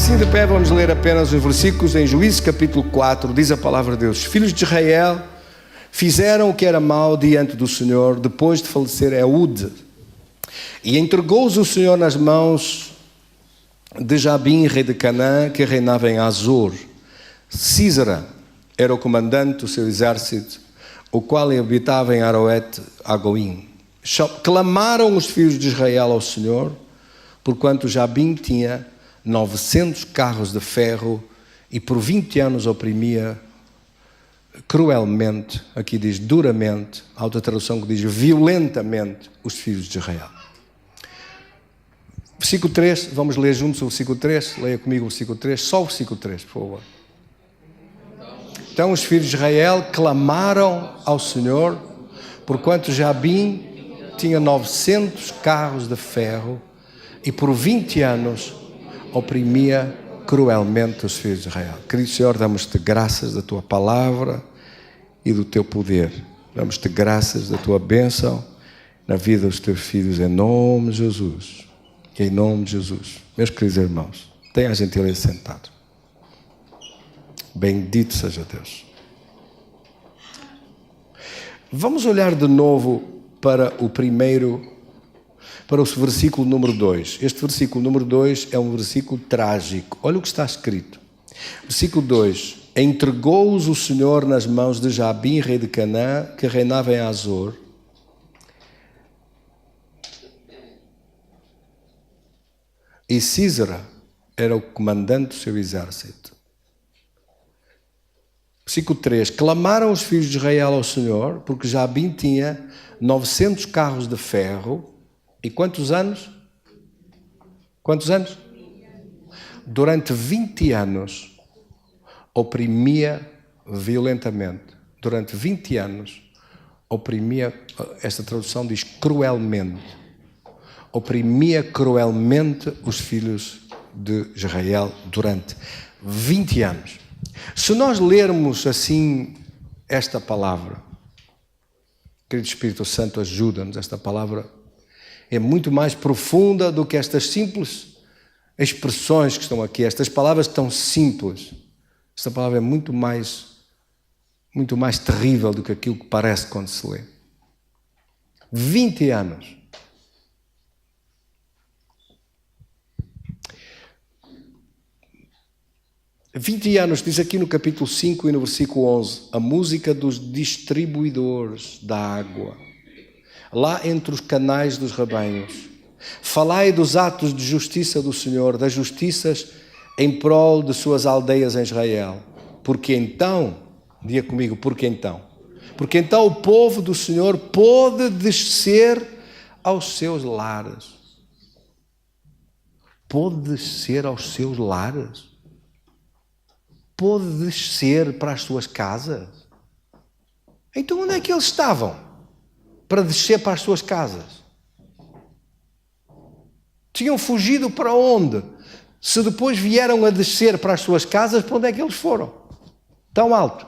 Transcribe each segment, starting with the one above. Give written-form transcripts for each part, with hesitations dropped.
assim de pé, vamos ler apenas os versículos. Em Juízes capítulo 4, diz a palavra de Deus: os filhos de Israel fizeram o que era mau diante do Senhor, depois de falecer Ehud. E entregou-os o Senhor nas mãos de Jabim, rei de Canaã, que reinava em Azor. Sísera era o comandante do seu exército, o qual habitava em Aroete-Agoim. Clamaram os filhos de Israel ao Senhor, porquanto Jabim tinha 900 carros de ferro e por 20 anos oprimia cruelmente, aqui diz duramente, há outra tradução que diz violentamente, os filhos de Israel. Versículo 3, vamos ler juntos o versículo 3, leia comigo o versículo 3, só o versículo 3, por favor. Então os filhos de Israel clamaram ao Senhor, porquanto Jabim tinha 900 carros de ferro e por 20 anos oprimia cruelmente os filhos de Israel. Querido Senhor, damos-te graças da tua palavra e do teu poder. Damos-te graças da tua bênção na vida dos teus filhos, em nome de Jesus. Em nome de Jesus. Meus queridos irmãos, tenha a gentileza sentado. Bendito seja Deus. Vamos olhar de novo para o versículo número 2. Este versículo número 2 é um versículo trágico. Olha o que está escrito. Versículo 2. Entregou-os o Senhor nas mãos de Jabim, rei de Canaã, que reinava em Azor. E Sísera era o comandante do seu exército. Versículo 3. Clamaram os filhos de Israel ao Senhor, porque Jabim tinha 900 carros de ferro. E quantos anos? Quantos anos? Durante 20 anos, oprimia violentamente. Durante 20 anos, oprimia, esta tradução diz cruelmente. Oprimia cruelmente os filhos de Israel durante 20 anos. Se nós lermos assim esta palavra, querido Espírito Santo, ajuda-nos, esta palavra é muito mais profunda do que estas simples expressões que estão aqui, estas palavras tão simples. Esta palavra é muito mais terrível do que aquilo que parece quando se lê. 20 anos. Diz aqui no capítulo 5 e no versículo 11, a música dos distribuidores da água, lá entre os canais dos rebanhos. Falai dos atos de justiça do Senhor, das justiças em prol de suas aldeias em Israel. Porque então, diga comigo, porque então o povo do Senhor pôde descer aos seus lares. Pôde descer aos seus lares? Pôde descer para as suas casas? Então onde é que eles estavam para descer para as suas casas? Tinham fugido para onde? Se depois vieram a descer para as suas casas, para onde é que eles foram? Tão alto.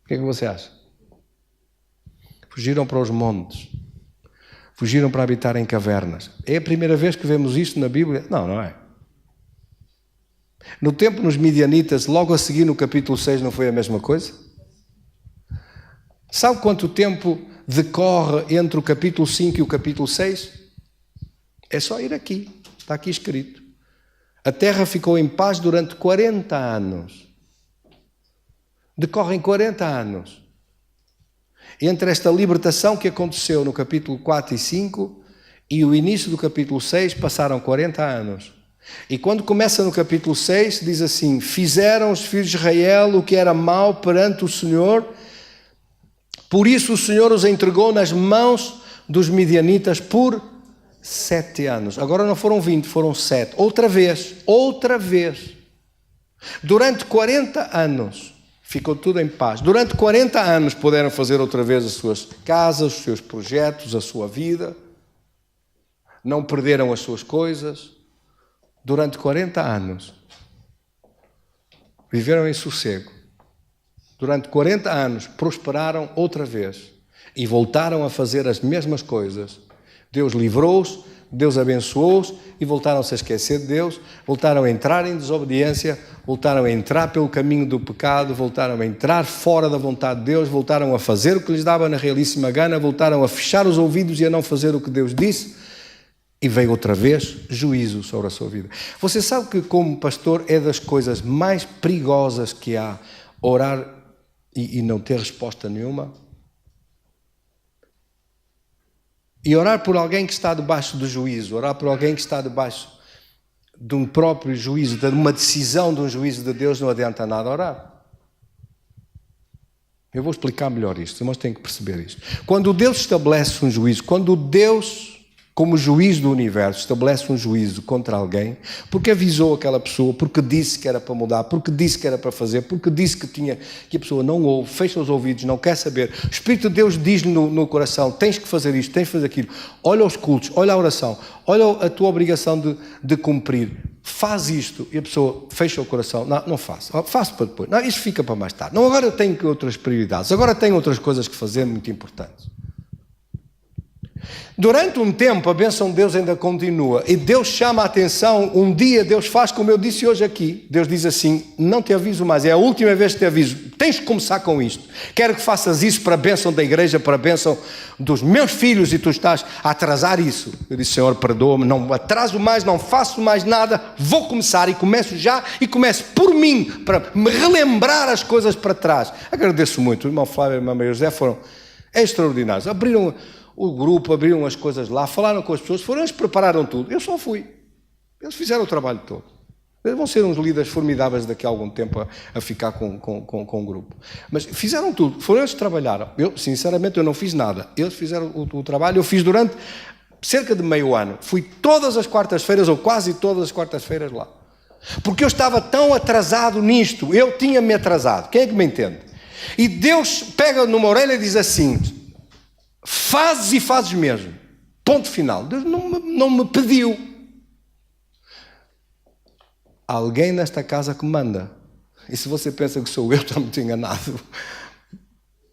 O que é que você acha? Fugiram para os montes. Fugiram para habitar em cavernas. É a primeira vez que vemos isto na Bíblia? Não, não é. No tempo nos Midianitas, logo a seguir no capítulo 6, não foi a mesma coisa? Sabe quanto tempo decorre entre o capítulo 5 e o capítulo 6? É só ir aqui, está aqui escrito. A terra ficou em paz durante 40 anos. Decorrem 40 anos. Entre esta libertação que aconteceu no capítulo 4 e 5 e o início do capítulo 6 passaram 40 anos. E quando começa no capítulo 6, diz assim: fizeram os filhos de Israel o que era mau perante o Senhor, por isso o Senhor os entregou nas mãos dos midianitas por 7 anos. Agora não foram 20, foram 7. Outra vez. Durante 40 anos ficou tudo em paz. Durante 40 anos puderam fazer outra vez as suas casas, os seus projetos, a sua vida. Não perderam as suas coisas. Durante 40 anos viveram em sossego. Durante 40 anos prosperaram outra vez e voltaram a fazer as mesmas coisas. Deus livrou-os Deus abençoou-os e voltaram-se a esquecer de Deus, voltaram a entrar em desobediência, voltaram a entrar pelo caminho do pecado, voltaram a entrar fora da vontade de Deus, voltaram a fazer o que lhes dava na realíssima gana, voltaram a fechar os ouvidos e a não fazer o que Deus disse, e veio outra vez juízo sobre a sua vida. Você sabe que, como pastor, é das coisas mais perigosas que há orar e não ter resposta nenhuma? E orar por alguém que está debaixo do juízo, orar por alguém que está debaixo de um próprio juízo, de uma decisão de um juízo de Deus, não adianta nada orar. Eu vou explicar melhor isto, irmãos têm que perceber isto. Quando Deus estabelece um juízo, quando Deus, como juiz do universo, estabelece um juízo contra alguém, porque avisou aquela pessoa, porque disse que era para mudar, porque disse que era para fazer, porque disse que a pessoa não ouve, fecha os ouvidos, não quer saber. O Espírito de Deus diz-lhe no coração, tens que fazer isto, tens que fazer aquilo. Olha os cultos, olha a oração, olha a tua obrigação de cumprir. Faz isto. E a pessoa fecha o coração. Não faço. Faço para depois. Não, isto fica para mais tarde. Não, agora eu tenho outras prioridades. Agora tenho outras coisas que fazer muito importantes. Durante um tempo a bênção de Deus ainda continua e Deus chama a atenção. Um dia Deus faz como eu disse hoje aqui. Deus diz assim, não te aviso mais, é a última vez que te aviso, tens de começar com isto, quero que faças isso para a bênção da igreja, para a bênção dos meus filhos, e tu estás a atrasar isso. Eu disse, Senhor, perdoa-me, não atraso mais, não faço mais nada, vou começar e começo já, e começo por mim, para me relembrar as coisas para trás. Agradeço muito, o irmão Flávio e a irmã Maria José foram extraordinários, abriram o grupo, abriram as coisas lá, falaram com as pessoas, eles prepararam tudo. Eu só fui. Eles fizeram o trabalho todo. Eles vão ser uns líderes formidáveis daqui a algum tempo a ficar com o grupo. Mas fizeram tudo. Foram eles que trabalharam. Eu, sinceramente, eu não fiz nada. Eles fizeram o trabalho. Eu fiz durante cerca de meio ano. Fui todas as quartas-feiras, ou quase todas as quartas-feiras lá. Porque eu estava tão atrasado nisto. Eu tinha-me atrasado. Quem é que me entende? E Deus pega numa orelha e diz assim, fazes e fazes mesmo. Ponto final. Deus não me pediu. Alguém nesta casa que manda. E se você pensa que sou eu, está muito enganado.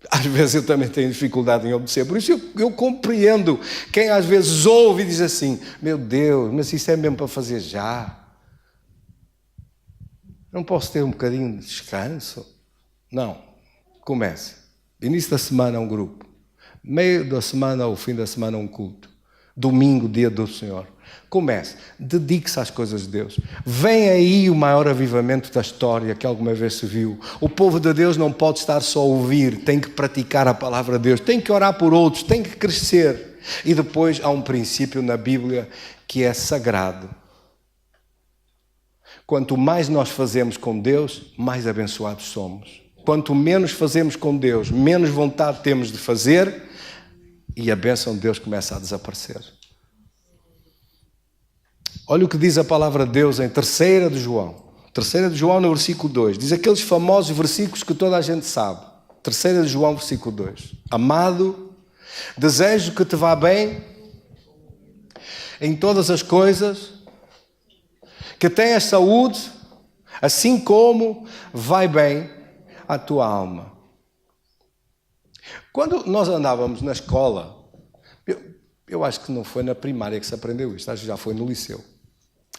Às vezes eu também tenho dificuldade em obedecer. Por isso eu compreendo quem às vezes ouve e diz assim, meu Deus, mas isso é mesmo para fazer já? Não posso ter um bocadinho de descanso? Não. Comece. Início da semana um grupo. Meio da semana ou fim da semana um culto. Domingo, dia do Senhor. Comece. Dedique-se às coisas de Deus. Vem aí o maior avivamento da história que alguma vez se viu. O povo de Deus não pode estar só a ouvir, tem que praticar a palavra de Deus, tem que orar por outros, tem que crescer. E depois há um princípio na Bíblia que é sagrado. Quanto mais nós fazemos com Deus, mais abençoados somos. Quanto menos fazemos com Deus, menos vontade temos de fazer, e a bênção de Deus começa a desaparecer. Olha o que diz a palavra de Deus em 3 de João. 3 de João no versículo 2. Diz aqueles famosos versículos que toda a gente sabe. 3 de João, versículo 2. Amado, desejo que te vá bem em todas as coisas, que tenhas saúde, assim como vai bem a tua alma. Quando nós andávamos na escola, eu acho que não foi na primária que se aprendeu isto, acho que já foi no liceu.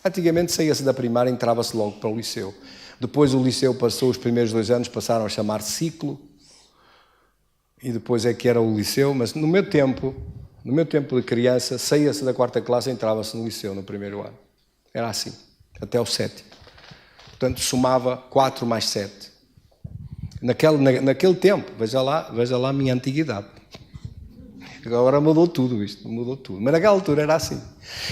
Antigamente saía-se da primária e entrava-se logo para o liceu. Depois o liceu passou, os primeiros 2 anos passaram a chamar ciclo, e depois é que era o liceu, mas no meu tempo de criança, saía-se da 4ª classe e entrava-se no liceu no primeiro ano. Era assim, até o 7º. Portanto, somava 4 mais 7. Naquele tempo, veja lá a minha antiguidade. Agora mudou tudo isto, mudou tudo. Mas naquela altura era assim.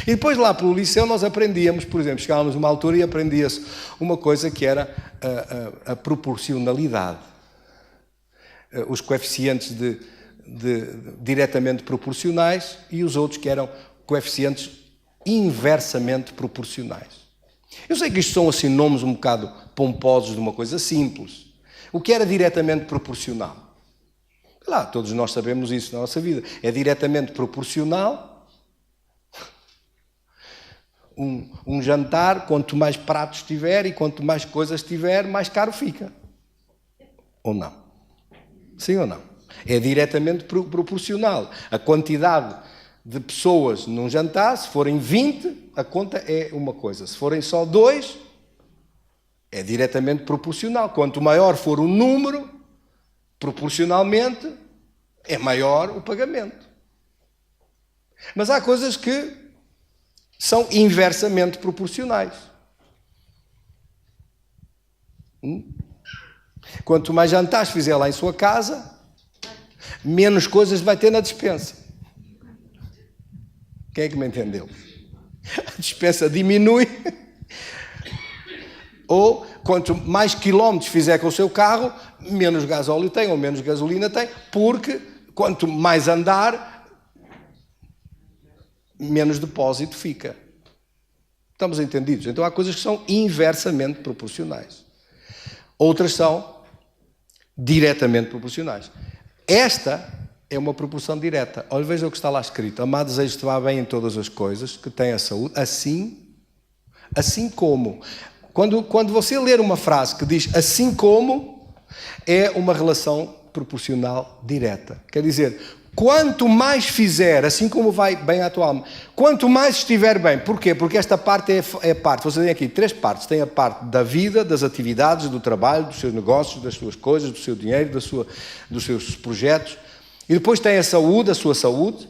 E depois lá pelo liceu nós aprendíamos, por exemplo, chegávamos a uma altura e aprendia-se uma coisa que era a proporcionalidade. Os coeficientes diretamente proporcionais e os outros que eram coeficientes inversamente proporcionais. Eu sei que isto são assim nomes um bocado pomposos de uma coisa simples. O que era diretamente proporcional? Lá, todos nós sabemos isso na nossa vida. É diretamente proporcional. Um jantar, quanto mais pratos tiver e quanto mais coisas tiver, mais caro fica. Ou não? Sim ou não? É diretamente proporcional. A quantidade de pessoas num jantar, se forem 20, a conta é uma coisa. Se forem só 2, é diretamente proporcional. Quanto maior for o número, proporcionalmente, é maior o pagamento. Mas há coisas que são inversamente proporcionais. Quanto mais jantares fizer lá em sua casa, menos coisas vai ter na despensa. Quem é que me entendeu? A despensa diminui. Ou quanto mais quilómetros fizer com o seu carro, menos gasóleo tem ou menos gasolina tem, porque quanto mais andar, menos depósito fica. Estamos entendidos? Então há coisas que são inversamente proporcionais. Outras são diretamente proporcionais. Esta é uma proporção direta. Olha, veja o que está lá escrito. Amado, desejo-te vá bem em todas as coisas, que tenha saúde, assim como. Quando você ler uma frase que diz assim como, é uma relação proporcional direta. Quer dizer, quanto mais fizer, assim como vai bem à tua alma, quanto mais estiver bem. Porquê? Porque esta parte é parte. Você tem aqui 3 partes. Tem a parte da vida, das atividades, do trabalho, dos seus negócios, das suas coisas, do seu dinheiro, dos seus projetos. E depois tem a sua saúde,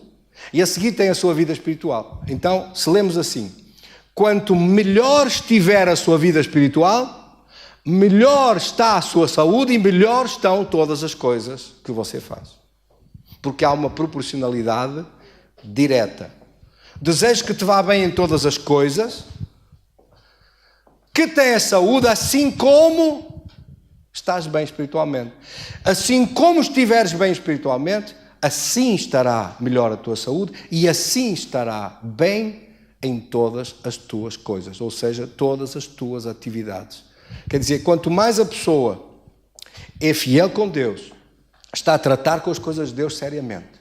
e a seguir tem a sua vida espiritual. Então, se lemos assim, quanto melhor estiver a sua vida espiritual, melhor está a sua saúde e melhor estão todas as coisas que você faz. Porque há uma proporcionalidade direta. Desejo que te vá bem em todas as coisas, que tenha saúde, assim como estás bem espiritualmente. Assim como estiveres bem espiritualmente, assim estará melhor a tua saúde e assim estará bem em todas as tuas coisas, ou seja, todas as tuas atividades. Quer dizer, quanto mais a pessoa é fiel com Deus, está a tratar com as coisas de Deus seriamente,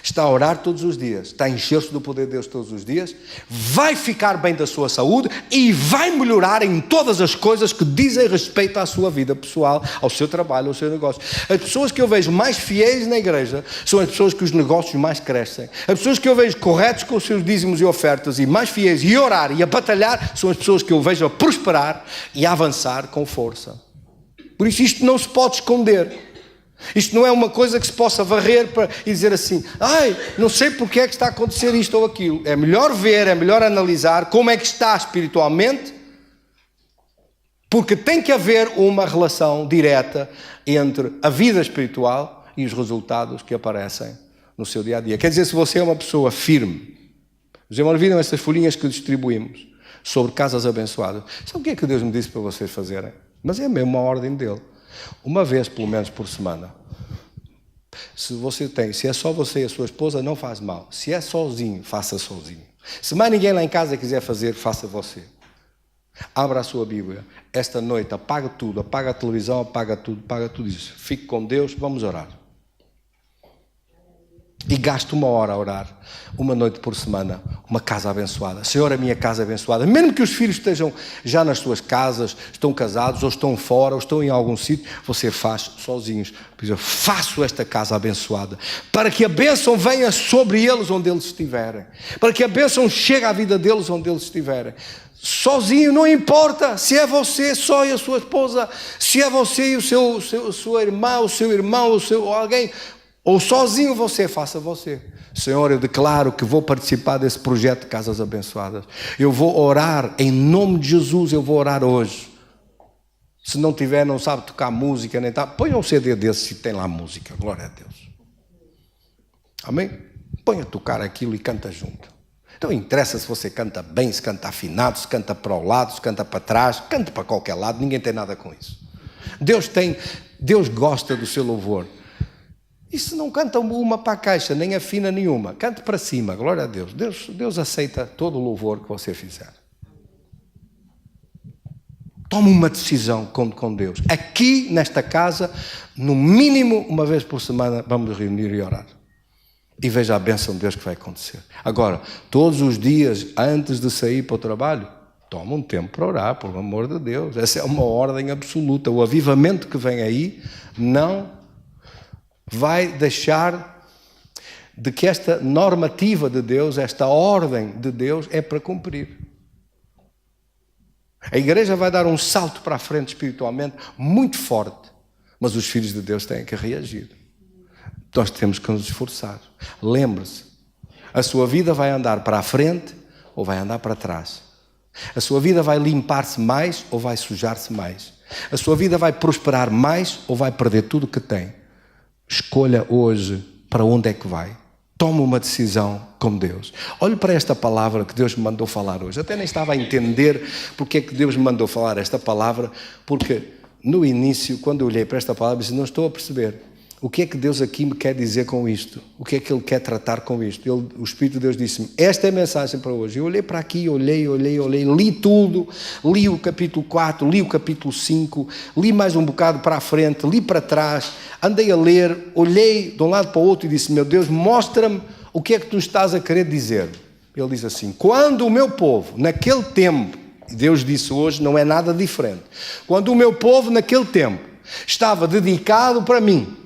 está a orar todos os dias, está a encher-se do poder de Deus todos os dias, vai ficar bem da sua saúde e vai melhorar em todas as coisas que dizem respeito à sua vida pessoal, ao seu trabalho, ao seu negócio. As pessoas que eu vejo mais fiéis na igreja são as pessoas que os negócios mais crescem. As pessoas que eu vejo corretos com os seus dízimos e ofertas e mais fiéis e a orar e a batalhar são as pessoas que eu vejo a prosperar e a avançar com força. Por isso isto não se pode esconder. Isto não é uma coisa que se possa varrer e dizer assim, não sei porque é que está a acontecer isto ou aquilo. É melhor ver, é melhor analisar como é que está espiritualmente, porque tem que haver uma relação direta entre a vida espiritual e os resultados que aparecem no seu dia-a-dia. Quer dizer, se você é uma pessoa firme, os irmãos viram estas folhinhas que distribuímos sobre casas abençoadas. Sabe o que é que Deus me disse para vocês fazerem? Mas é mesmo uma ordem dele. Uma vez, pelo menos, por semana. Se é só você e a sua esposa, não faz mal. Se é sozinho, faça sozinho. Se mais ninguém lá em casa quiser fazer, faça você. Abra a sua Bíblia. Esta noite, apaga tudo, apaga a televisão, apaga tudo isso. Fique com Deus, vamos orar. E gaste 1 hora a orar, uma noite por semana, uma casa abençoada. Senhor, a minha casa abençoada. Mesmo que os filhos estejam já nas suas casas, estão casados, ou estão fora, ou estão em algum sítio, você faz sozinhos. Eu faço esta casa abençoada, para que a bênção venha sobre eles onde eles estiverem. Para que a bênção chegue à vida deles onde eles estiverem. Sozinho, não importa se é você só e a sua esposa, se é você e sua irmã, o seu irmão, alguém... Ou sozinho você, faça você. Senhor, eu declaro que vou participar desse projeto de Casas Abençoadas. Eu vou orar, em nome de Jesus, eu vou orar hoje. Se não tiver, não sabe tocar música, nem tal, põe um CD desse se tem lá música, glória a Deus. Amém? Põe a tocar aquilo e canta junto. Então interessa se você canta bem, se canta afinado, se canta para o lado, se canta para trás, canta para qualquer lado, ninguém tem nada com isso. Deus gosta do seu louvor. E se não canta uma para a caixa, nem afina nenhuma, cante para cima, glória a Deus. Deus aceita todo o louvor que você fizer. Tome uma decisão com Deus. Aqui, nesta casa, no mínimo, uma vez por semana, vamos reunir e orar. E veja a bênção de Deus que vai acontecer. Agora, todos os dias, antes de sair para o trabalho, toma um tempo para orar, pelo amor de Deus. Essa é uma ordem absoluta. O avivamento que vem aí não vai deixar de que esta normativa de Deus, esta ordem de Deus é para cumprir. A igreja vai dar um salto para a frente espiritualmente muito forte, mas os filhos de Deus têm que reagir. Nós temos que nos esforçar. Lembre-se, a sua vida vai andar para a frente ou vai andar para trás. A sua vida vai limpar-se mais ou vai sujar-se mais. A sua vida vai prosperar mais ou vai perder tudo o que tem. Escolha hoje para onde é que vai. Tome uma decisão com Deus. Olhe para esta palavra que Deus me mandou falar hoje. Até nem estava a entender porque é que Deus me mandou falar esta palavra, porque no início, quando eu olhei para esta palavra, disse, não estou a perceber. O que é que Deus aqui me quer dizer com isto? O que é que Ele quer tratar com isto? O Espírito de Deus disse-me, esta é a mensagem para hoje. Eu olhei para aqui, olhei, li tudo, li o capítulo 4, li o capítulo 5, li mais um bocado para a frente, li para trás, andei a ler, olhei de um lado para o outro e disse, meu Deus, mostra-me o que é que tu estás a querer dizer. Ele diz assim, quando o meu povo, naquele tempo, Deus disse hoje, não é nada diferente, quando o meu povo, naquele tempo, estava dedicado para mim,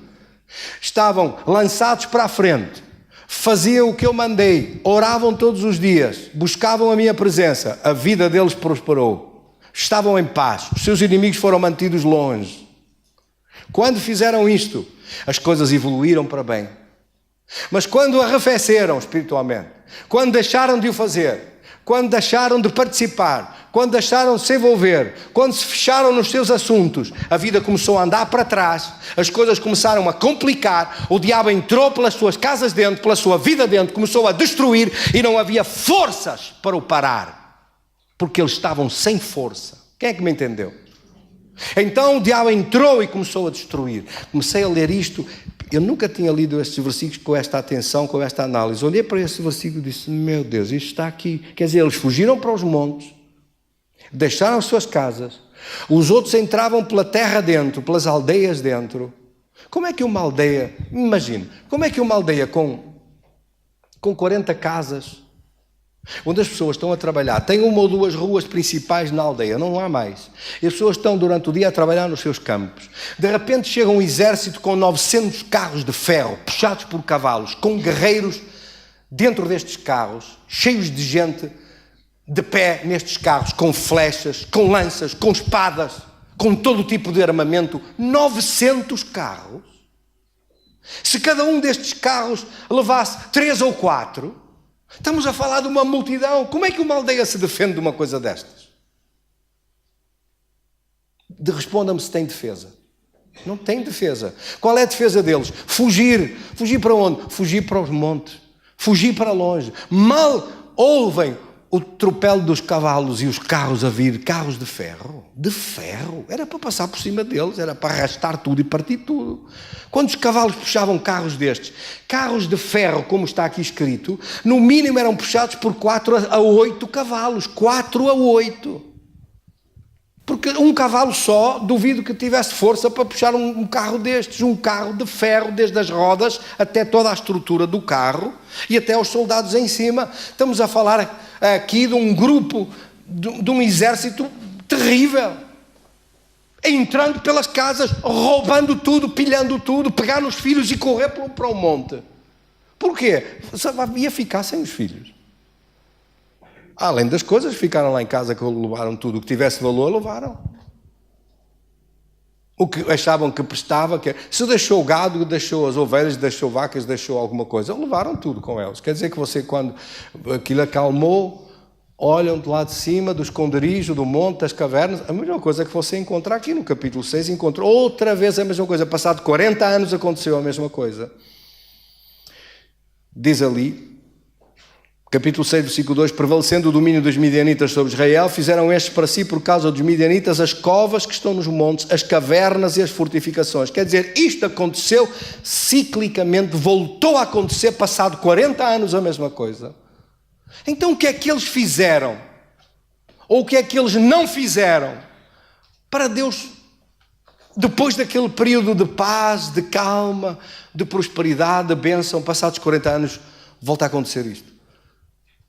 estavam lançados para a frente, faziam o que eu mandei, oravam todos os dias, buscavam a minha presença, a vida deles prosperou, estavam em paz, os seus inimigos foram mantidos longe. Quando fizeram isto, as coisas evoluíram para bem. Mas quando arrefeceram espiritualmente, quando deixaram de o fazer, quando deixaram de participar, quando deixaram de se envolver, quando se fecharam nos seus assuntos, a vida começou a andar para trás, as coisas começaram a complicar, o diabo entrou pelas suas casas dentro, pela sua vida dentro, começou a destruir e não havia forças para o parar, porque eles estavam sem força. Quem é que me entendeu? Então o diabo entrou e começou a destruir. Comecei a ler isto, eu nunca tinha lido estes versículos com esta atenção, com esta análise. Olhei para este versículo e disse, meu Deus, isto está aqui. Quer dizer, eles fugiram para os montes, deixaram suas casas, os outros entravam pela terra dentro, pelas aldeias dentro. Como é que uma aldeia, imagine, como é que uma aldeia com 40 casas, onde as pessoas estão a trabalhar, tem uma ou duas ruas principais na aldeia, não há mais, e as pessoas estão durante o dia a trabalhar nos seus campos, de repente chega um exército com 900 carros de ferro, puxados por cavalos, com guerreiros dentro destes carros, cheios de gente, de pé nestes carros, com flechas, com lanças, com espadas, com todo o tipo de armamento, 900 carros. Se cada um destes carros levasse 3 ou 4, estamos a falar de uma multidão. Como é que uma aldeia se defende de uma coisa destas? Responda-me se tem defesa. Não tem defesa. Qual é a defesa deles? Fugir. Fugir para onde? Fugir para os montes. Fugir para longe. Mal ouvem o tropel dos cavalos e os carros a vir, carros de ferro. De ferro. Era para passar por cima deles, era para arrastar tudo e partir tudo. Quando os cavalos puxavam carros destes, carros de ferro, como está aqui escrito, no mínimo eram puxados por 4 a 8 cavalos. 4 a 8. Porque um cavalo só, duvido que tivesse força para puxar um carro destes, um carro de ferro, desde as rodas até toda a estrutura do carro e até os soldados em cima. Estamos a falar aqui de um grupo, de um exército terrível, entrando pelas casas, roubando tudo, pilhando tudo, pegar nos filhos e correr para o monte. Porquê? Ia ficar sem os filhos. Além das coisas, ficaram lá em casa que levaram tudo o que tivesse valor, levaram. O que achavam que prestava, se deixou o gado, deixou as ovelhas, deixou vacas, deixou alguma coisa, levaram tudo com eles. Quer dizer que você, quando aquilo acalmou, olham de lá de cima, do esconderijo, do monte, das cavernas, a mesma coisa que você encontra aqui no capítulo 6, encontrou outra vez a mesma coisa. Passado 40 anos aconteceu a mesma coisa. Diz ali, capítulo 6, versículo 2, prevalecendo o domínio dos midianitas sobre Israel, fizeram estes para si, por causa dos midianitas, as covas que estão nos montes, as cavernas e as fortificações. Quer dizer, isto aconteceu ciclicamente, voltou a acontecer, passado 40 anos a mesma coisa. Então o que é que eles fizeram? Ou o que é que eles não fizeram? Para Deus, depois daquele período de paz, de calma, de prosperidade, de bênção, passados 40 anos, volta a acontecer isto.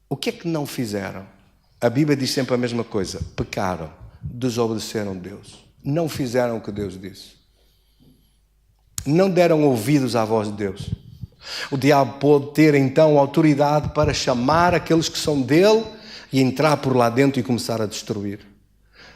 O que é que não fizeram? A Bíblia diz sempre a mesma coisa. Pecaram, desobedeceram a Deus. Não fizeram o que Deus disse. Não deram ouvidos à voz de Deus. O diabo pode ter então autoridade para chamar aqueles que são dele e entrar por lá dentro e começar a destruir.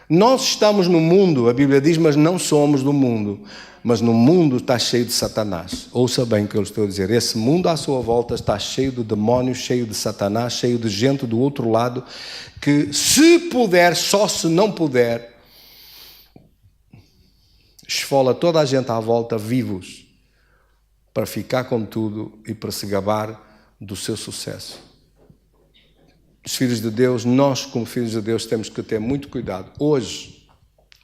Nós estamos no mundo, a Bíblia diz, mas não somos do mundo. Mas no mundo está cheio de Satanás. Ouça bem o que eu estou a dizer. Esse mundo à sua volta está cheio de demónios, cheio de Satanás, cheio de gente do outro lado que, se puder, só se não puder, esfola toda a gente à volta vivos para ficar com tudo e para se gabar do seu sucesso. Os filhos de Deus, nós como filhos de Deus temos que ter muito cuidado. Hoje,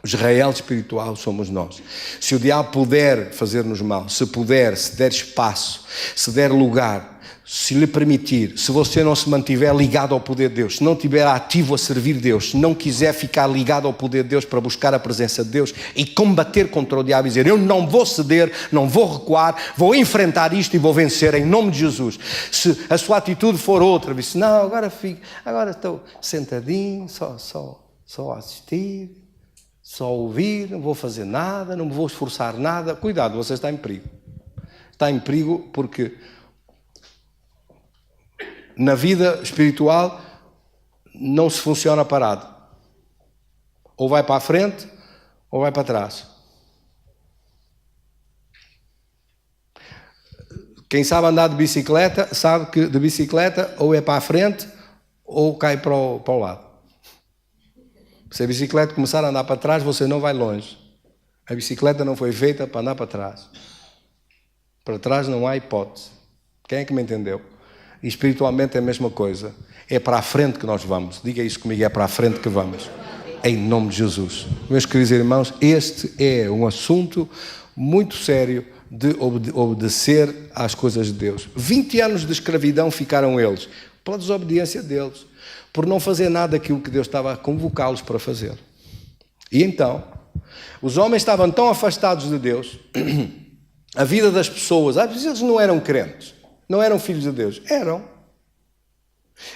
o Israel espiritual somos nós. Se o diabo puder fazer-nos mal, se puder, se der espaço, se der lugar, se lhe permitir, se você não se mantiver ligado ao poder de Deus, se não estiver ativo a servir Deus, se não quiser ficar ligado ao poder de Deus para buscar a presença de Deus e combater contra o diabo e dizer, eu não vou ceder, não vou recuar, vou enfrentar isto e vou vencer em nome de Jesus. Se a sua atitude for outra, diz, não, agora estou sentadinho, só a assistir, só ouvir, não vou fazer nada, não me vou esforçar nada. Cuidado, você está em perigo. Está em perigo porque na vida espiritual não se funciona parado. Ou vai para a frente ou vai para trás. Quem sabe andar de bicicleta sabe que de bicicleta ou é para a frente ou cai para o lado. Se a bicicleta começar a andar para trás, você não vai longe. A bicicleta não foi feita para andar para trás. Para trás não há hipótese. Quem é que me entendeu? E espiritualmente é a mesma coisa. É para a frente que nós vamos. Diga isso comigo, é para a frente que vamos. Em nome de Jesus. Meus queridos irmãos, este é um assunto muito sério de obedecer às coisas de Deus. 20 anos de escravidão ficaram eles, pela desobediência deles, por não fazer nada daquilo que Deus estava a convocá-los para fazer. E então, os homens estavam tão afastados de Deus, a vida das pessoas, às vezes eles não eram crentes, não eram filhos de Deus, eram.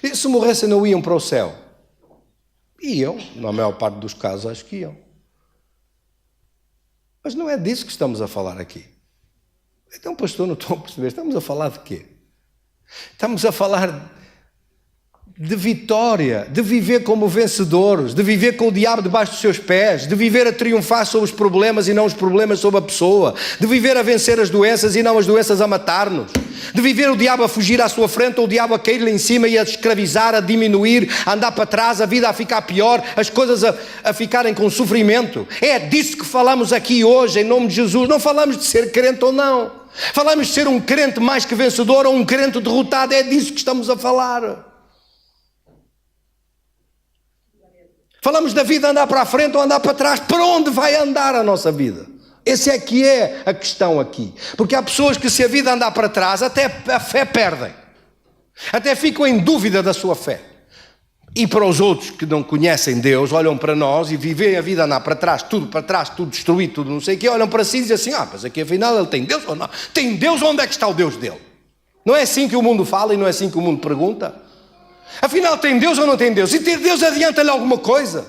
E se morressem não iam para o céu? Iam, na maior parte dos casos acho que iam. Mas não é disso que estamos a falar aqui. Então, pastor, não estou a perceber, estamos a falar de quê? Estamos a falar de vitória, de viver como vencedores, de viver com o diabo debaixo dos seus pés, de viver a triunfar sobre os problemas e não os problemas sobre a pessoa, de viver a vencer as doenças e não as doenças a matar-nos, de viver o diabo a fugir à sua frente ou o diabo a cair-lhe em cima e a escravizar, a diminuir, a andar para trás, a vida a ficar pior, as coisas a ficarem com sofrimento. É disso que falamos aqui hoje, em nome de Jesus. Não falamos de ser crente ou não. Falamos de ser um crente mais que vencedor ou um crente derrotado. É disso que estamos a falar. Falamos da vida andar para a frente ou andar para trás. Para onde vai andar a nossa vida? Essa é que é a questão aqui. Porque há pessoas que, se a vida andar para trás, até a fé perdem. Até ficam em dúvida da sua fé. E para os outros que não conhecem Deus, olham para nós e vivem a vida andar para trás, tudo destruído, tudo não sei o quê, olham para si e dizem assim, mas aqui afinal ele tem Deus ou não? Tem Deus, onde é que está o Deus dele? Não é assim que o mundo fala e não é assim que o mundo pergunta? Afinal, tem Deus ou não tem Deus? E ter Deus adianta-lhe alguma coisa?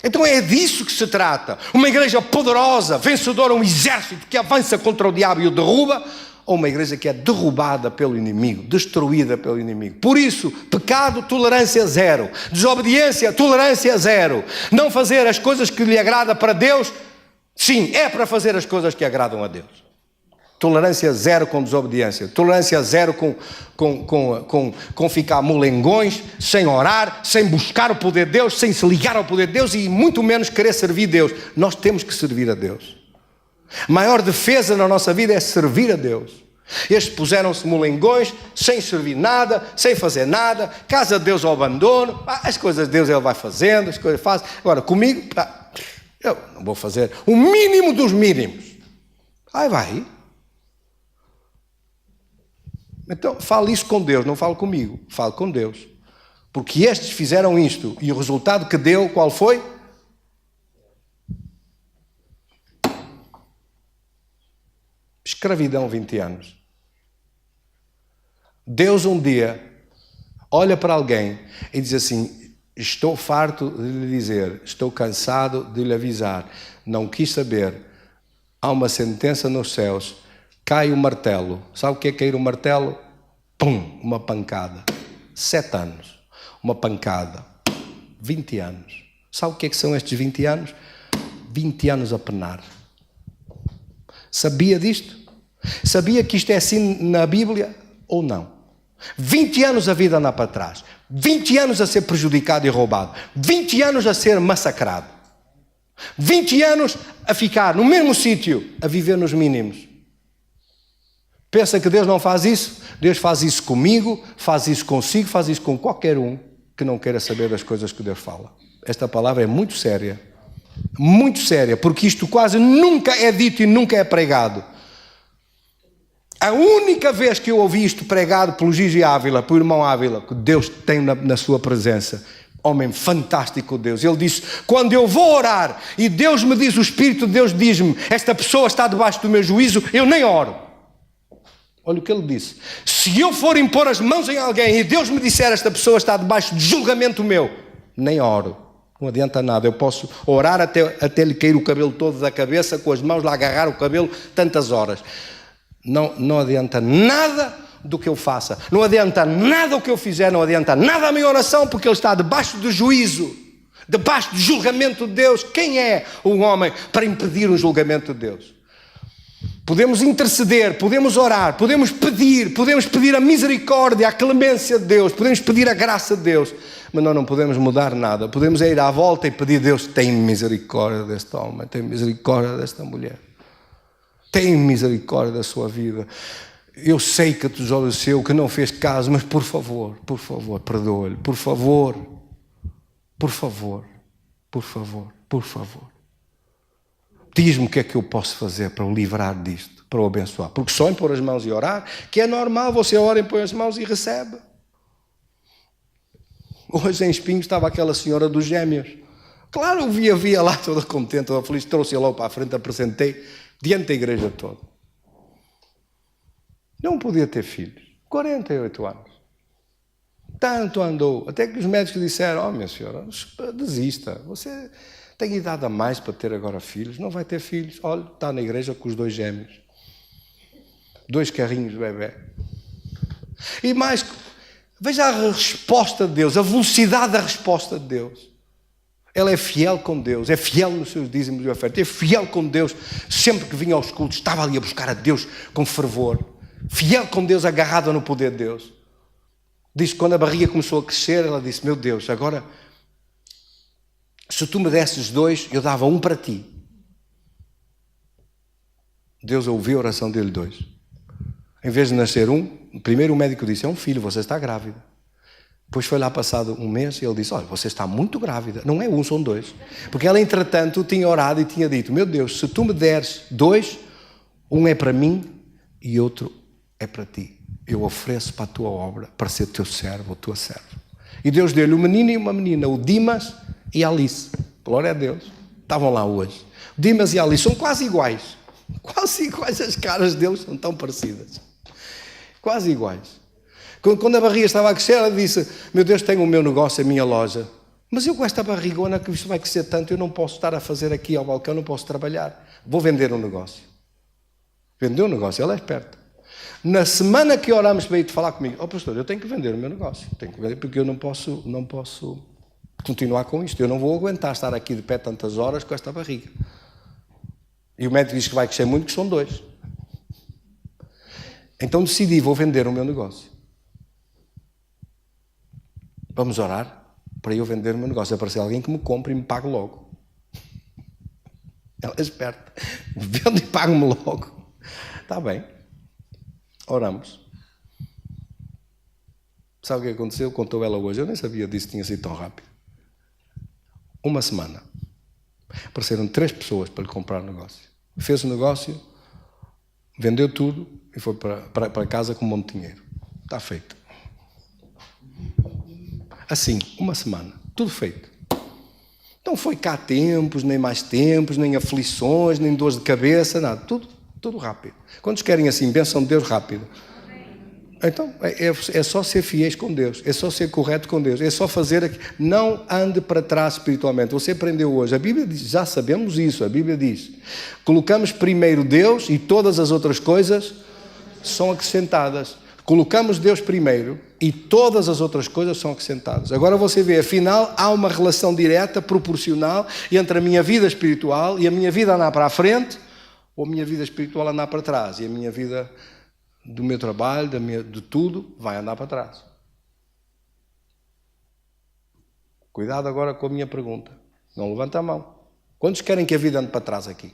Então é disso que se trata. Uma igreja poderosa, vencedora, um exército que avança contra o diabo e o derruba, ou uma igreja que é derrubada pelo inimigo, destruída pelo inimigo. Por isso, pecado, tolerância zero. Desobediência, tolerância zero. Não fazer as coisas que lhe agrada para Deus, sim, é para fazer as coisas que agradam a Deus. Tolerância zero com desobediência. Tolerância zero com ficar molengões, sem orar, sem buscar o poder de Deus, sem se ligar ao poder de Deus e muito menos querer servir Deus. Nós temos que servir a Deus. A maior defesa na nossa vida é servir a Deus. Estes puseram-se molengões, sem servir nada, sem fazer nada, casa de Deus ao abandono, as coisas de Deus Ele vai fazendo, as coisas faz. Agora, comigo, eu não vou fazer o mínimo dos mínimos. Vai. Então, fale isso com Deus, não fale comigo, fale com Deus. Porque estes fizeram isto e o resultado que deu, qual foi? Escravidão 20 anos. Deus um dia olha para alguém e diz assim, estou farto de lhe dizer, estou cansado de lhe avisar, não quis saber, há uma sentença nos céus Cai o martelo. Sabe o que é cair o martelo? Pum, uma pancada. 7 anos. Uma pancada. 20 anos. Sabe o que é que são estes 20 anos? 20 anos a penar. Sabia disto? Sabia que isto é assim na Bíblia ou não? 20 anos a vida anda para trás. 20 anos a ser prejudicado e roubado. 20 anos a ser massacrado. 20 anos a ficar no mesmo sítio, a viver nos mínimos. Pensa que Deus não faz isso? Deus faz isso comigo, faz isso consigo, faz isso com qualquer um que não queira saber das coisas que Deus fala. Esta palavra é muito séria, porque isto quase nunca é dito e nunca é pregado. A única vez que eu ouvi isto pregado pelo Gigi Ávila, pelo irmão Ávila, que Deus tem na sua presença, homem fantástico Deus, ele disse, quando eu vou orar e Deus me diz, o Espírito de Deus diz-me, esta pessoa está debaixo do meu juízo, eu nem oro. Olha o que ele disse. Se eu for impor as mãos em alguém e Deus me disser esta pessoa está debaixo de julgamento meu, nem oro. Não adianta nada. Eu posso orar até lhe cair o cabelo todo da cabeça, com as mãos lá agarrar o cabelo tantas horas. Não adianta nada do que eu faça. Não adianta nada o que eu fizer. Não adianta nada a minha oração, porque ele está debaixo do juízo, debaixo do julgamento de Deus. Quem é o homem para impedir um julgamento de Deus? Podemos interceder, podemos orar, podemos pedir a misericórdia, a clemência de Deus, podemos pedir a graça de Deus, mas nós não podemos mudar nada. Podemos ir à volta e pedir, Deus, tem misericórdia deste homem, tem misericórdia desta mulher, tem misericórdia da sua vida. Eu sei que te desobedeceu, que não fez caso, mas por favor, perdoa-lhe, por favor. Diz-me o que é que eu posso fazer para o livrar disto, para o abençoar. Porque só em pôr as mãos e orar, que é normal, você ora, põe as mãos e recebe. Hoje em Espinho estava aquela senhora dos gêmeos. Claro, eu via lá toda contente, toda feliz, trouxe-a logo para a frente, apresentei, diante da igreja toda. Não podia ter filhos, 48 anos. Tanto andou, até que os médicos disseram, minha senhora, desista, você tem idade a mais para ter agora filhos, não vai ter filhos. Olha, está na igreja com os 2 gêmeos, 2 carrinhos de bebê. E mais, veja a resposta de Deus, a velocidade da resposta de Deus. Ela é fiel com Deus, é fiel nos seus dízimos e ofertas, é fiel com Deus. Sempre que vinha aos cultos, estava ali a buscar a Deus com fervor. Fiel com Deus, agarrada no poder de Deus. Diz que quando a barriga começou a crescer, ela disse, meu Deus, agora, se tu me desses 2, eu dava 1 para ti. Deus ouviu a oração dele 2. Em vez de nascer 1, primeiro o médico disse, é um filho, você está grávida. Depois foi lá passado um mês e ele disse, olha, você está muito grávida. Não é 1, são 2. Porque ela, entretanto, tinha orado e tinha dito, meu Deus, se tu me deres 2, 1 é para mim e outro é para ti. Eu ofereço para a tua obra, para ser teu servo ou tua serva. E Deus deu-lhe um menino e uma menina, o Dimas e a Alice. Glória a Deus. Estavam lá hoje. O Dimas e a Alice são quase iguais. Quase iguais, as caras deles são tão parecidas. Quase iguais. Quando a barriga estava a crescer, ela disse, meu Deus, tenho o meu negócio, a minha loja. Mas eu com esta barrigona, que isto vai crescer tanto, eu não posso estar a fazer aqui ao balcão, não posso trabalhar. Vou vender um negócio. Vendeu um negócio, ela é esperta. Na semana que oramos para ir te falar comigo, pastor, eu tenho que vender o meu negócio. Tenho que vender porque eu não posso continuar com isto. Eu não vou aguentar estar aqui de pé tantas horas com esta barriga. E o médico diz que vai crescer muito, que são 2. Então decidi, vou vender o meu negócio. Vamos orar para eu vender o meu negócio. Aparecer alguém que me compre e me pague logo. Ela é esperta. Vende e pague-me logo. Está bem. Oramos. Sabe o que aconteceu? Contou ela hoje. Eu nem sabia disso, tinha sido tão rápido. 1 semana. Apareceram 3 pessoas para lhe comprar o negócio. Fez o negócio, vendeu tudo e foi para casa com um monte de dinheiro. Está feito. Assim, 1 semana. Tudo feito. Não foi cá tempos, nem mais tempos, nem aflições, nem dores de cabeça, nada. Tudo rápido. Quantos querem assim, bênção de Deus rápido? Então, é só ser fiéis com Deus, é só ser correto com Deus, é só fazer... Não ande para trás espiritualmente. Você aprendeu hoje, a Bíblia diz, já sabemos isso, a Bíblia diz, colocamos primeiro Deus e todas as outras coisas são acrescentadas. Colocamos Deus primeiro e todas as outras coisas são acrescentadas. Agora você vê, afinal, há uma relação direta, proporcional, entre a minha vida espiritual e a minha vida andar para a frente, ou a minha vida espiritual andar para trás, e a minha vida... do meu trabalho, de tudo, vai andar para trás. Cuidado agora com a minha pergunta. Não levanta a mão. Quantos querem que a vida ande para trás aqui?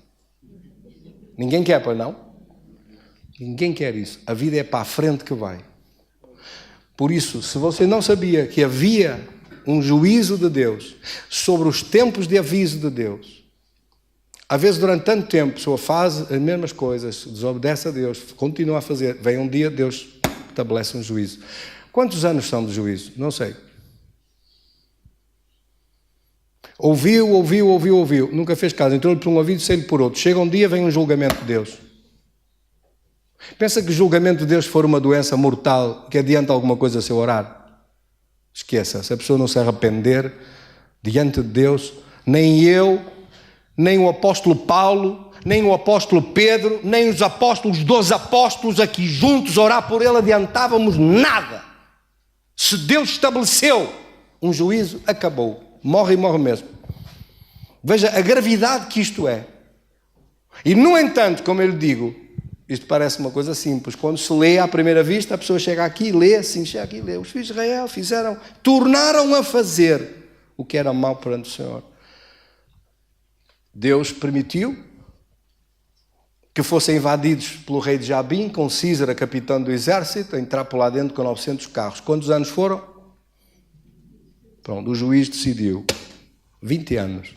Ninguém quer, pois não? Ninguém quer isso. A vida é para a frente que vai. Por isso, se você não sabia que havia um juízo de Deus sobre os tempos de aviso de Deus, às vezes, durante tanto tempo, a pessoa faz as mesmas coisas, desobedece a Deus, continua a fazer. Vem um dia, Deus estabelece um juízo. Quantos anos são de juízo? Não sei. Ouviu. Nunca fez caso. Entrou-lhe por um ouvido, saiu-lhe por outro. Chega um dia, vem um julgamento de Deus. Pensa que o julgamento de Deus for uma doença mortal que adianta alguma coisa se eu orar? Esqueça. Se a pessoa não se arrepender diante de Deus, nem eu... nem o apóstolo Paulo, nem o apóstolo Pedro, nem os 12 apóstolos aqui juntos orar por ele adiantávamos nada. Se Deus estabeleceu um juízo, acabou. Morre e morre mesmo. Veja a gravidade que isto é. E no entanto, como eu lhe digo, isto parece uma coisa simples. Quando se lê à primeira vista, a pessoa chega aqui e lê, assim, chega aqui e lê. Os filhos de Israel tornaram a fazer o que era mau perante o Senhor. Deus permitiu que fossem invadidos pelo rei de Jabim, com Císara, capitão do exército, a entrar por lá dentro com 900 carros. Quantos anos foram? Pronto, o juiz decidiu. 20 anos.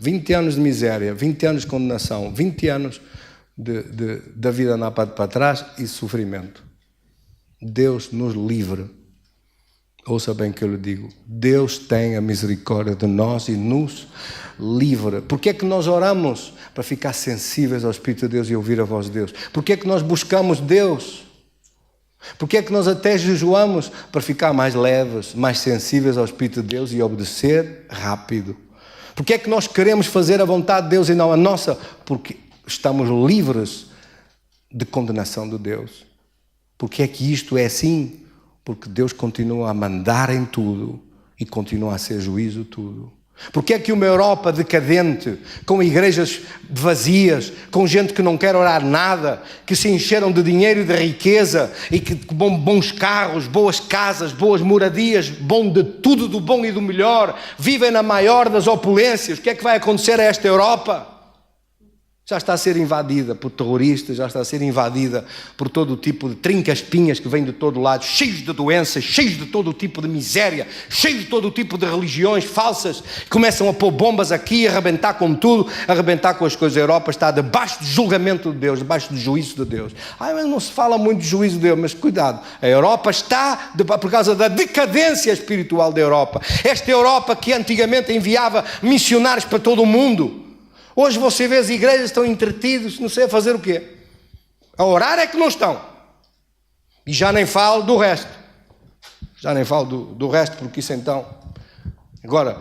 20 anos de miséria, 20 anos de condenação, 20 anos da vida andar para trás e sofrimento. Deus nos livre. Ouça bem o que eu lhe digo. Deus tem a misericórdia de nós e nos livra. Porquê é que nós oramos? Para ficar sensíveis ao Espírito de Deus e ouvir a voz de Deus. Porquê é que nós buscamos Deus? Porquê é que nós até jejuamos? Para ficar mais leves, mais sensíveis ao Espírito de Deus e obedecer rápido. Porquê é que nós queremos fazer a vontade de Deus e não a nossa? Porque estamos livres de condenação de Deus. Porquê é que isto é assim? Porque Deus continua a mandar em tudo e continua a ser juízo tudo. Porque é que uma Europa decadente, com igrejas vazias, com gente que não quer orar nada, que se encheram de dinheiro e de riqueza, e que com bons carros, boas casas, boas moradias, bom de tudo do bom e do melhor, vivem na maior das opulências, o que é que vai acontecer a esta Europa? Já está a ser invadida por terroristas, já está a ser invadida por todo o tipo de trincas-pinhas que vêm de todo lado, cheios de doenças, cheios de todo o tipo de miséria, cheios de todo o tipo de religiões falsas, começam a pôr bombas aqui, a arrebentar com tudo, a arrebentar com as coisas. A Europa está debaixo do julgamento de Deus, debaixo do juízo de Deus. Mas não se fala muito de juízo de Deus, mas cuidado, a Europa está, por causa da decadência espiritual da Europa. Esta Europa que antigamente enviava missionários para todo o mundo, hoje você vê as igrejas estão entretidos, não sei a fazer o quê. A orar é que não estão. E já nem falo do resto. Já nem falo do resto, porque isso então... Agora,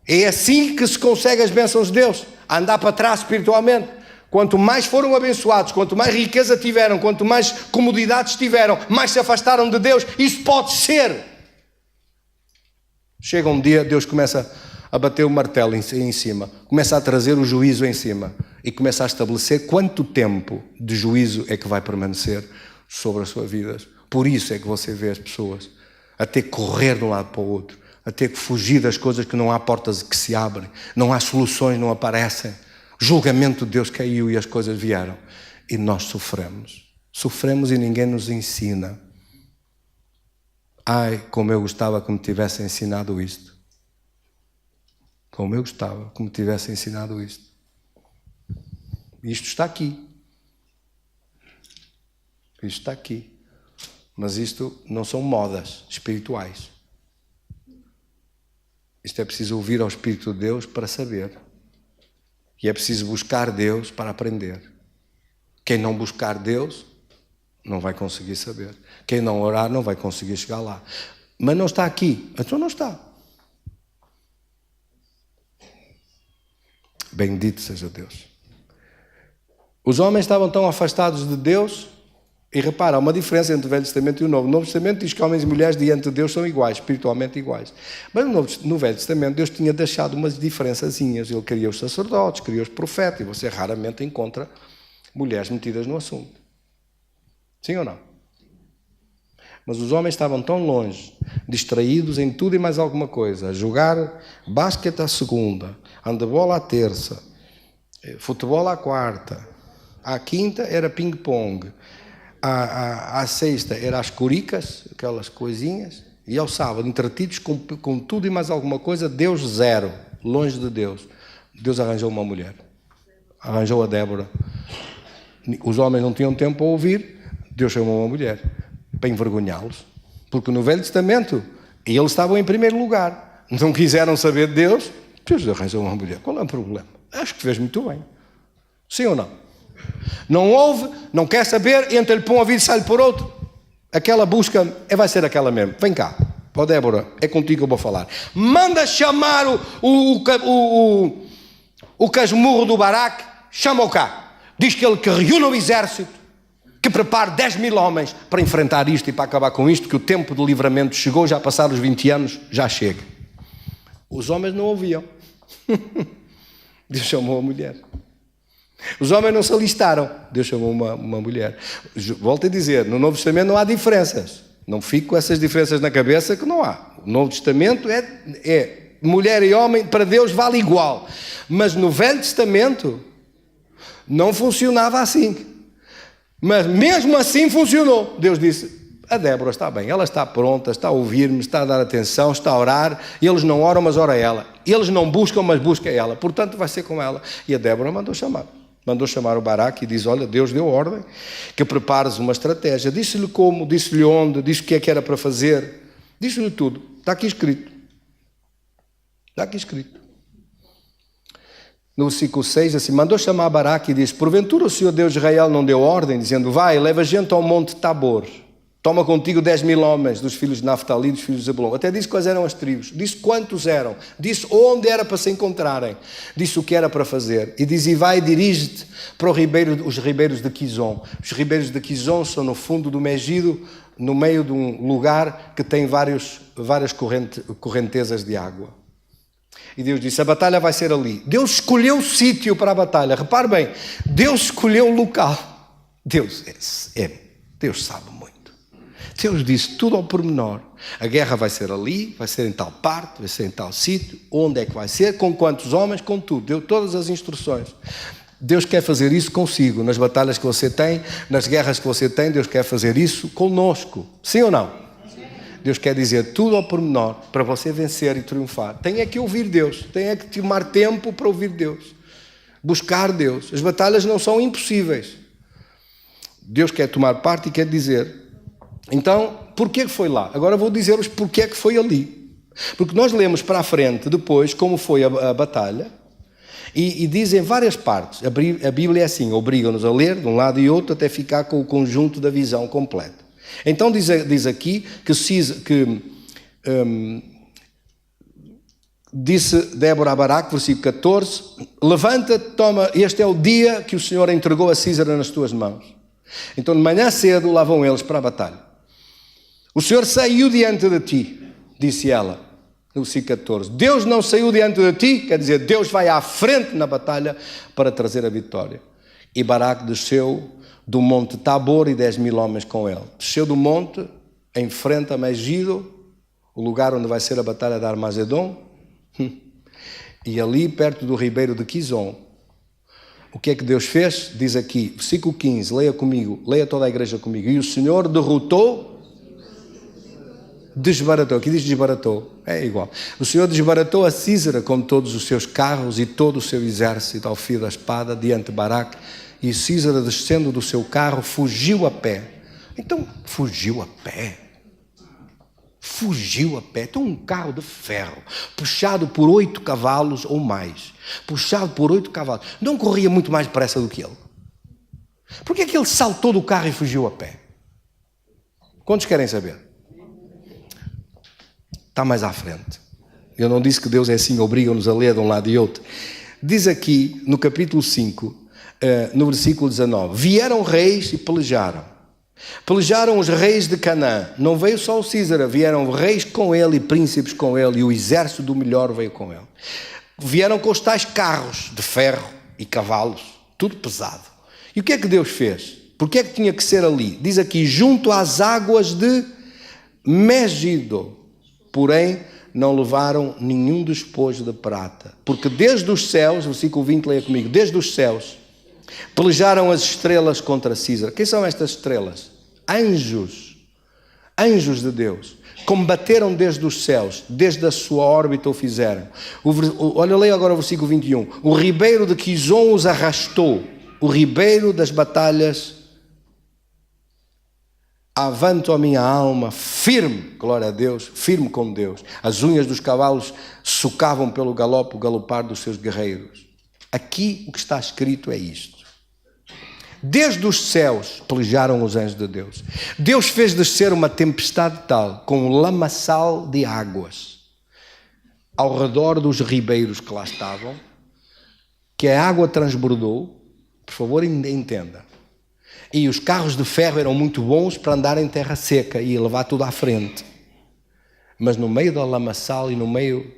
é assim que se consegue as bênçãos de Deus. A andar para trás espiritualmente. Quanto mais foram abençoados, quanto mais riqueza tiveram, quanto mais comodidades tiveram, mais se afastaram de Deus. Isso pode ser. Chega um dia, Deus começa a bater o martelo em cima, começa a trazer o juízo em cima e começa a estabelecer quanto tempo de juízo é que vai permanecer sobre as suas vidas. Por isso é que você vê as pessoas a ter que correr de um lado para o outro, a ter que fugir das coisas que não há portas que se abrem, não há soluções, não aparecem. O julgamento de Deus caiu e as coisas vieram e nós sofremos e ninguém nos ensina. Ai, como eu gostava que me tivessem ensinado isto. Como eu gostava que me tivessem ensinado isto. Isto está aqui. Isto está aqui. Mas isto não são modas espirituais. Isto é preciso ouvir ao Espírito de Deus para saber. E é preciso buscar Deus para aprender. Quem não buscar Deus, Não vai conseguir saber. Quem não orar não vai conseguir chegar lá. Mas não está aqui. Então não está. Bendito seja Deus. Os homens estavam tão afastados de Deus. E repara, há uma diferença entre o Velho Testamento e o Novo. O Novo Testamento diz que homens e mulheres diante de Deus são iguais, espiritualmente iguais. Mas no Velho Testamento Deus tinha deixado umas diferençazinhas. Ele queria os sacerdotes, queria os profetas. E você raramente encontra mulheres metidas no assunto. Sim ou não? Mas os homens estavam tão longe, distraídos em tudo e mais alguma coisa. A jogar basquete à segunda, handebol à terça, futebol à quarta. À quinta era ping-pong. À sexta era as coricas, aquelas coisinhas. E ao sábado, entretidos com tudo e mais alguma coisa, Deus zero, longe de Deus. Deus arranjou uma mulher. Arranjou a Débora. Os homens não tinham tempo para ouvir. Deus chamou uma mulher para envergonhá-los. Porque no Velho Testamento, eles estavam em primeiro lugar. Não quiseram saber de Deus. Deus arranjou uma mulher. Qual é o problema? Acho que fez muito bem. Sim ou não? Não ouve, não quer saber, entra-lhe por um ouvido e sai-lhe por outro. Aquela busca, vai ser aquela mesmo. Vem cá, ó Débora, é contigo que eu vou falar. Manda chamar o casmurro do Baraque, chama-o cá. Diz que ele que reúna o exército, que prepare 10.000 homens para enfrentar isto e para acabar com isto, que o tempo de livramento chegou, já passaram os 20 anos, já chega. Os homens não ouviam. Deus chamou a mulher. Os homens não se alistaram. Deus chamou uma mulher. Volto a dizer, no Novo Testamento não há diferenças. Não fico com essas diferenças na cabeça, que não há. O Novo Testamento é mulher e homem, para Deus vale igual. Mas no Velho Testamento não funcionava assim. Mas mesmo assim funcionou. Deus disse, a Débora está bem, ela está pronta, está a ouvir-me, está a dar atenção, está a orar. Eles não oram, mas ora ela. Eles não buscam, mas busca ela. Portanto, vai ser com ela. E a Débora mandou chamar o Baraque e diz, olha, Deus deu ordem que prepares uma estratégia. Disse-lhe como, disse-lhe onde, disse o que é que era para fazer. Disse-lhe tudo. Está aqui escrito. Está aqui escrito. No versículo 6, assim, mandou chamar Baraque e disse, porventura o Senhor Deus de Israel não deu ordem, dizendo, vai, leva gente ao monte Tabor. Toma contigo 10.000 homens dos filhos de Naftali e dos filhos de Zabulon. Até disse quais eram as tribos. Disse quantos eram. Disse onde era para se encontrarem. Disse o que era para fazer. E diz, e vai, dirige-te para os ribeiros de Quizon. Os ribeiros de Quizon são no fundo do Megido, no meio de um lugar que tem várias correntezas de água. E Deus disse, a batalha vai ser ali. Deus escolheu o sítio para a batalha. Repare bem, Deus escolheu o local. Deus sabe muito. Deus disse tudo ao pormenor. A guerra vai ser ali, vai ser em tal parte, vai ser em tal sítio. Onde é que vai ser, com quantos homens, com tudo. Deu todas as instruções. Deus quer fazer isso consigo. Nas batalhas que você tem, nas guerras que você tem, Deus quer fazer isso conosco. Sim ou não? Deus quer dizer tudo ao pormenor para você vencer e triunfar. Tem é que ouvir Deus. Tem é que tomar tempo para ouvir Deus. Buscar Deus. As batalhas não são impossíveis. Deus quer tomar parte e quer dizer... Então, porquê que foi lá? Agora vou dizer-vos porquê que foi ali. Porque nós lemos para a frente depois como foi a batalha e dizem várias partes. A Bíblia é assim, obriga-nos a ler de um lado e outro até ficar com o conjunto da visão completa. Então diz aqui que disse Débora a Baraque, versículo 14, levanta-te, toma, este é o dia que o Senhor entregou a Císara nas tuas mãos. Então de manhã cedo lá vão eles para a batalha. O Senhor saiu diante de ti, disse ela, no versículo 14. Deus não saiu diante de ti, quer dizer, Deus vai à frente na batalha para trazer a vitória. E Baraque desceu do monte Tabor e 10.000 homens com ele. Desceu do monte, em frente a Megido, o lugar onde vai ser a batalha de Armagedon, e ali perto do ribeiro de Quizon. O que é que Deus fez? Diz aqui, versículo 15, leia comigo, leia toda a igreja comigo. E o Senhor desbaratou, aqui diz desbaratou, é igual. O Senhor desbaratou a Císara com todos os seus carros e todo o seu exército ao fio da espada diante de Baraque, e Císara descendo do seu carro fugiu a pé. Então, fugiu a pé. Então um carro de ferro, puxado por 8 cavalos ou mais, puxado por 8 cavalos, não corria muito mais depressa do que ele. Por que é que ele saltou do carro e fugiu a pé? Quantos querem saber? Está mais à frente. Eu não disse que Deus é assim, obriga-nos a ler de um lado e outro. Diz aqui, no capítulo 5, no versículo 19, vieram reis e pelejaram. Pelejaram os reis de Canaã. Não veio só o Císara, vieram reis com ele e príncipes com ele, e o exército do melhor veio com ele. Vieram com os tais carros de ferro e cavalos, tudo pesado. E o que é que Deus fez? Porque é que tinha que ser ali? Diz aqui, junto às águas de Megido. Porém, não levaram nenhum despojo de prata. Porque desde os céus, versículo 20, leia comigo, desde os céus, pelejaram as estrelas contra Císara. Quem são estas estrelas? Anjos. Anjos de Deus. Combateram desde os céus, desde a sua órbita o fizeram. Olha, leia agora o versículo 21. O ribeiro de Quizon os arrastou. O ribeiro das batalhas. Avanto a minha alma, firme, glória a Deus, firme com Deus. As unhas dos cavalos socavam pelo galope o galopar dos seus guerreiros. Aqui o que está escrito é isto. Desde os céus pelejaram os anjos de Deus. Deus fez descer uma tempestade tal, com um lamaçal de águas, ao redor dos ribeiros que lá estavam, que a água transbordou. Por favor, entenda. E os carros de ferro eram muito bons para andar em terra seca e levar tudo à frente. Mas no meio da lamaçal e no meio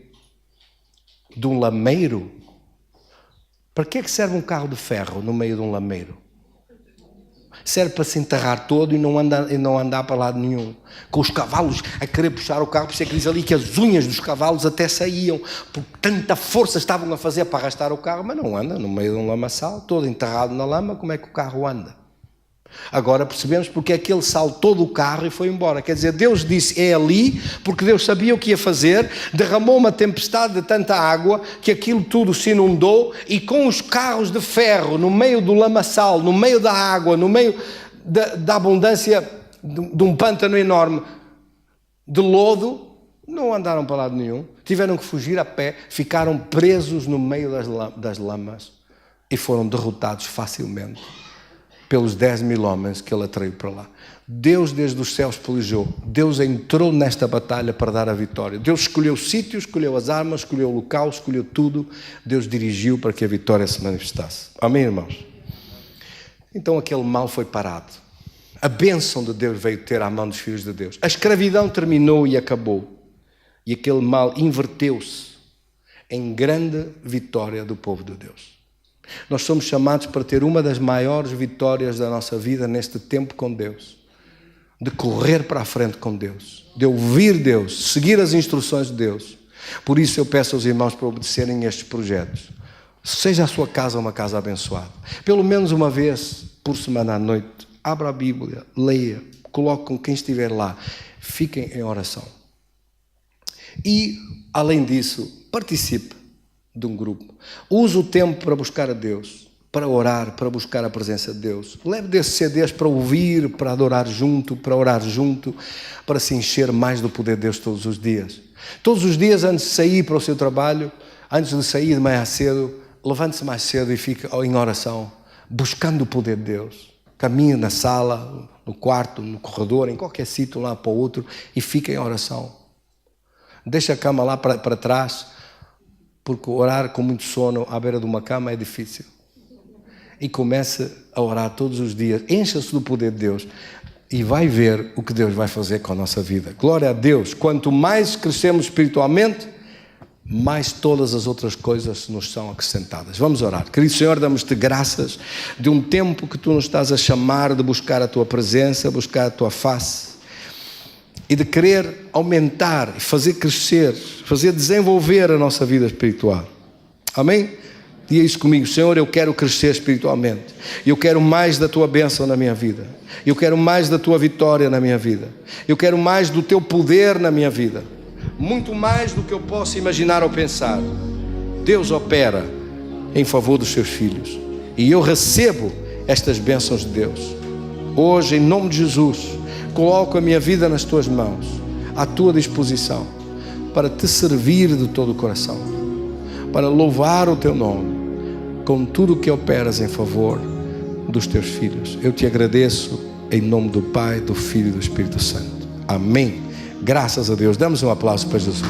de um lameiro, para que é que serve um carro de ferro no meio de um lameiro? Serve para se enterrar todo e não andar para lado nenhum. Com os cavalos a querer puxar o carro, por isso é que diz ali que as unhas dos cavalos até saíam, porque tanta força estavam a fazer para arrastar o carro, mas não anda no meio de um lamaçal, todo enterrado na lama, como é que o carro anda? Agora percebemos porque é que ele saltou do carro e foi embora. Quer dizer, Deus disse, é ali, porque Deus sabia o que ia fazer, derramou uma tempestade de tanta água, que aquilo tudo se inundou, e com os carros de ferro, no meio do lamaçal, no meio da água, no meio da abundância de um pântano enorme de lodo, não andaram para lado nenhum, tiveram que fugir a pé, ficaram presos no meio das lamas, e foram derrotados facilmente pelos 10.000 homens que ele atraiu para lá. Deus desde os céus pelejou. Deus entrou nesta batalha para dar a vitória. Deus escolheu o sítio, escolheu as armas, escolheu o local, escolheu tudo. Deus dirigiu para que a vitória se manifestasse. Amém, irmãos? Então aquele mal foi parado. A bênção de Deus veio ter à mão dos filhos de Deus. A escravidão terminou e acabou. E aquele mal inverteu-se em grande vitória do povo de Deus. Nós somos chamados para ter uma das maiores vitórias da nossa vida neste tempo com Deus, de correr para a frente com Deus, de ouvir Deus, seguir as instruções de Deus. Por isso eu peço aos irmãos para obedecerem estes projetos. Seja a sua casa uma casa abençoada. Pelo menos uma vez por semana à noite, abra a Bíblia, leia, coloque com quem estiver lá, fiquem em oração. E, além disso, participe de um grupo. Use o tempo para buscar a Deus, para orar, para buscar a presença de Deus. Leve desses CDs para ouvir, para adorar junto, para orar junto, para se encher mais do poder de Deus todos os dias. Todos os dias, antes de sair para o seu trabalho, antes de sair de manhã cedo, levante-se mais cedo e fique em oração, buscando o poder de Deus. Caminhe na sala, no quarto, no corredor, em qualquer sítio, lá para o outro, e fique em oração. Deixe a cama lá para trás, porque orar com muito sono à beira de uma cama é difícil. E comece a orar todos os dias, encha-se do poder de Deus e vai ver o que Deus vai fazer com a nossa vida. Glória a Deus! Quanto mais crescemos espiritualmente, mais todas as outras coisas nos são acrescentadas. Vamos orar. Querido Senhor, damos-te graças de um tempo que Tu nos estás a chamar de buscar a Tua presença, buscar a Tua face, e de querer aumentar, fazer crescer, fazer desenvolver a nossa vida espiritual. Amém? Diga isso comigo: Senhor, eu quero crescer espiritualmente. Eu quero mais da Tua bênção na minha vida. Eu quero mais da Tua vitória na minha vida. Eu quero mais do Teu poder na minha vida. Muito mais do que eu posso imaginar ou pensar. Deus opera em favor dos Seus filhos. E eu recebo estas bênçãos de Deus. Hoje, em nome de Jesus, coloco a minha vida nas Tuas mãos, à Tua disposição, para Te servir de todo o coração, para louvar o Teu nome, com tudo o que operas em favor dos Teus filhos. Eu Te agradeço Em nome do Pai, do Filho e do Espírito Santo. Amém. Graças a Deus. Damos um aplauso para Jesus.